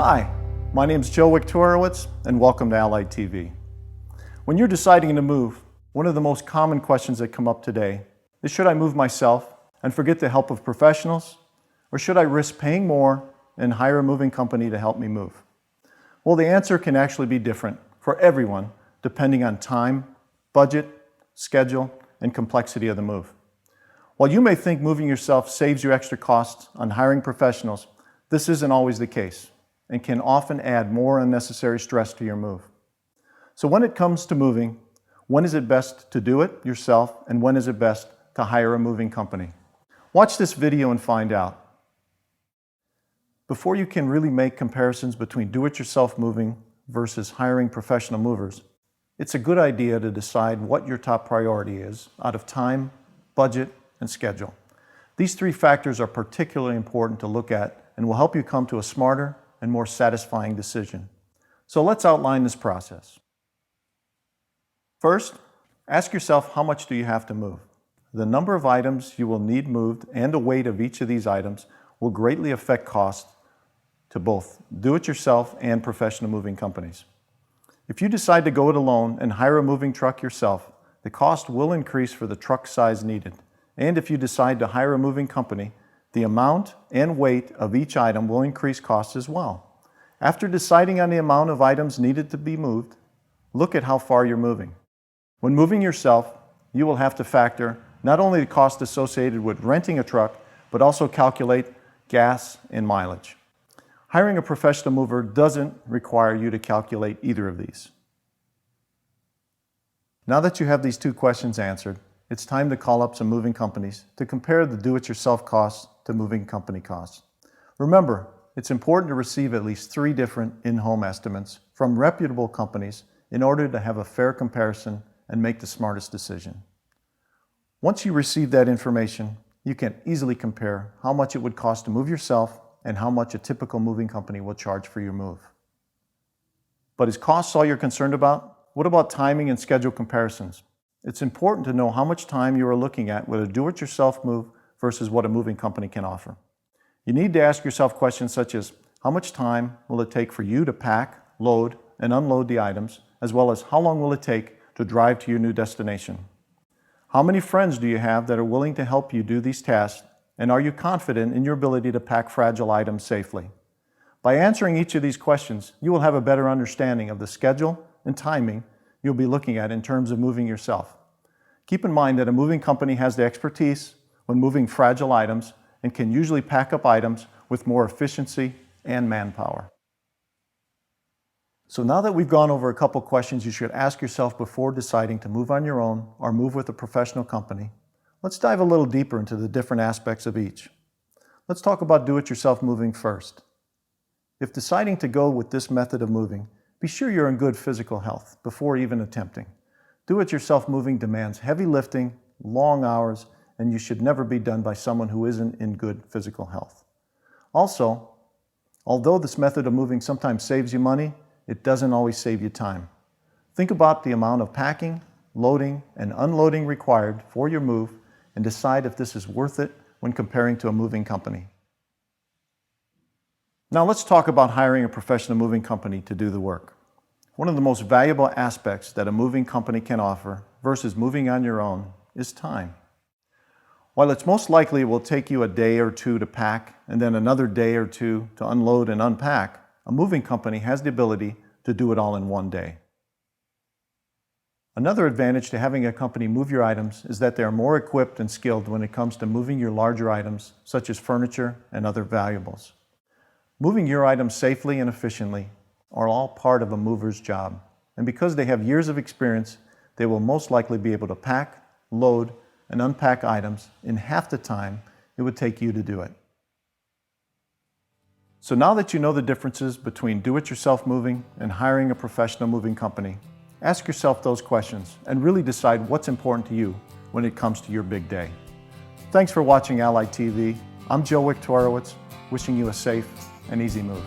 Hi, my name is Joe Wiktorowicz, and welcome to Allied TV. When you're deciding to move, one of the most common questions that come up today is, should I move myself and forget the help of professionals, or should I risk paying more and hire a moving company to help me move? Well, the answer can actually be different for everyone depending on time, budget, schedule, and complexity of the move. While you may think moving yourself saves you extra costs on hiring professionals, this isn't always the case and can often add more unnecessary stress to your move. So when it comes to moving, when is it best to do it yourself, and when is it best to hire a moving company? Watch this video and find out. Before you can really make comparisons between do-it-yourself moving versus hiring professional movers, it's a good idea to decide what your top priority is out of time, budget, and schedule. These three factors are particularly important to look at and will help you come to a smarter and more satisfying decision. So let's outline this process. First, ask yourself, how much do you have to move? The number of items you will need moved and the weight of each of these items will greatly affect cost to both do-it-yourself and professional moving companies. If you decide to go it alone and hire a moving truck yourself, the cost will increase for the truck size needed. And if you decide to hire a moving company, the amount and weight of each item will increase costs as well. After deciding on the amount of items needed to be moved, look at how far you're moving. When moving yourself, you will have to factor not only the cost associated with renting a truck, but also calculate gas and mileage. Hiring a professional mover doesn't require you to calculate either of these. Now that you have these two questions answered, it's time to call up some moving companies to compare the do-it-yourself costs to moving company costs. Remember, it's important to receive at least 3 different in-home estimates from reputable companies in order to have a fair comparison and make the smartest decision. Once you receive that information, you can easily compare how much it would cost to move yourself and how much a typical moving company will charge for your move. But is cost all you're concerned about? What about timing and schedule comparisons? It's important to know how much time you are looking at with a do-it-yourself move versus what a moving company can offer. You need to ask yourself questions such as, how much time will it take for you to pack, load, and unload the items, as well as how long will it take to drive to your new destination? How many friends do you have that are willing to help you do these tasks, and are you confident in your ability to pack fragile items safely? By answering each of these questions, you will have a better understanding of the schedule and timing you'll be looking at in terms of moving yourself. Keep in mind that a moving company has the expertise when moving fragile items and can usually pack up items with more efficiency and manpower. So now that we've gone over a couple questions you should ask yourself before deciding to move on your own or move with a professional company, let's dive a little deeper into the different aspects of each. Let's talk about do-it-yourself moving first. If deciding to go with this method of moving, be sure you're in good physical health before even attempting. Do-it-yourself moving demands heavy lifting, long hours, and you should never be done by someone who isn't in good physical health. Also, although this method of moving sometimes saves you money, it doesn't always save you time. Think about the amount of packing, loading, and unloading required for your move and decide if this is worth it when comparing to a moving company. Now let's talk about hiring a professional moving company to do the work. One of the most valuable aspects that a moving company can offer versus moving on your own is time. While it's most likely it will take you a day or two to pack and then another day or two to unload and unpack, a moving company has the ability to do it all in one day. Another advantage to having a company move your items is that they are more equipped and skilled when it comes to moving your larger items, such as furniture and other valuables. Moving your items safely and efficiently are all part of a mover's job, and because they have years of experience, they will most likely be able to pack, load, and unpack items in half the time it would take you to do it. So now that you know the differences between do-it-yourself moving and hiring a professional moving company, ask yourself those questions and really decide what's important to you when it comes to your big day. Thanks for watching Allied TV. I'm Joe Wiktorowicz, wishing you a safe and easy move.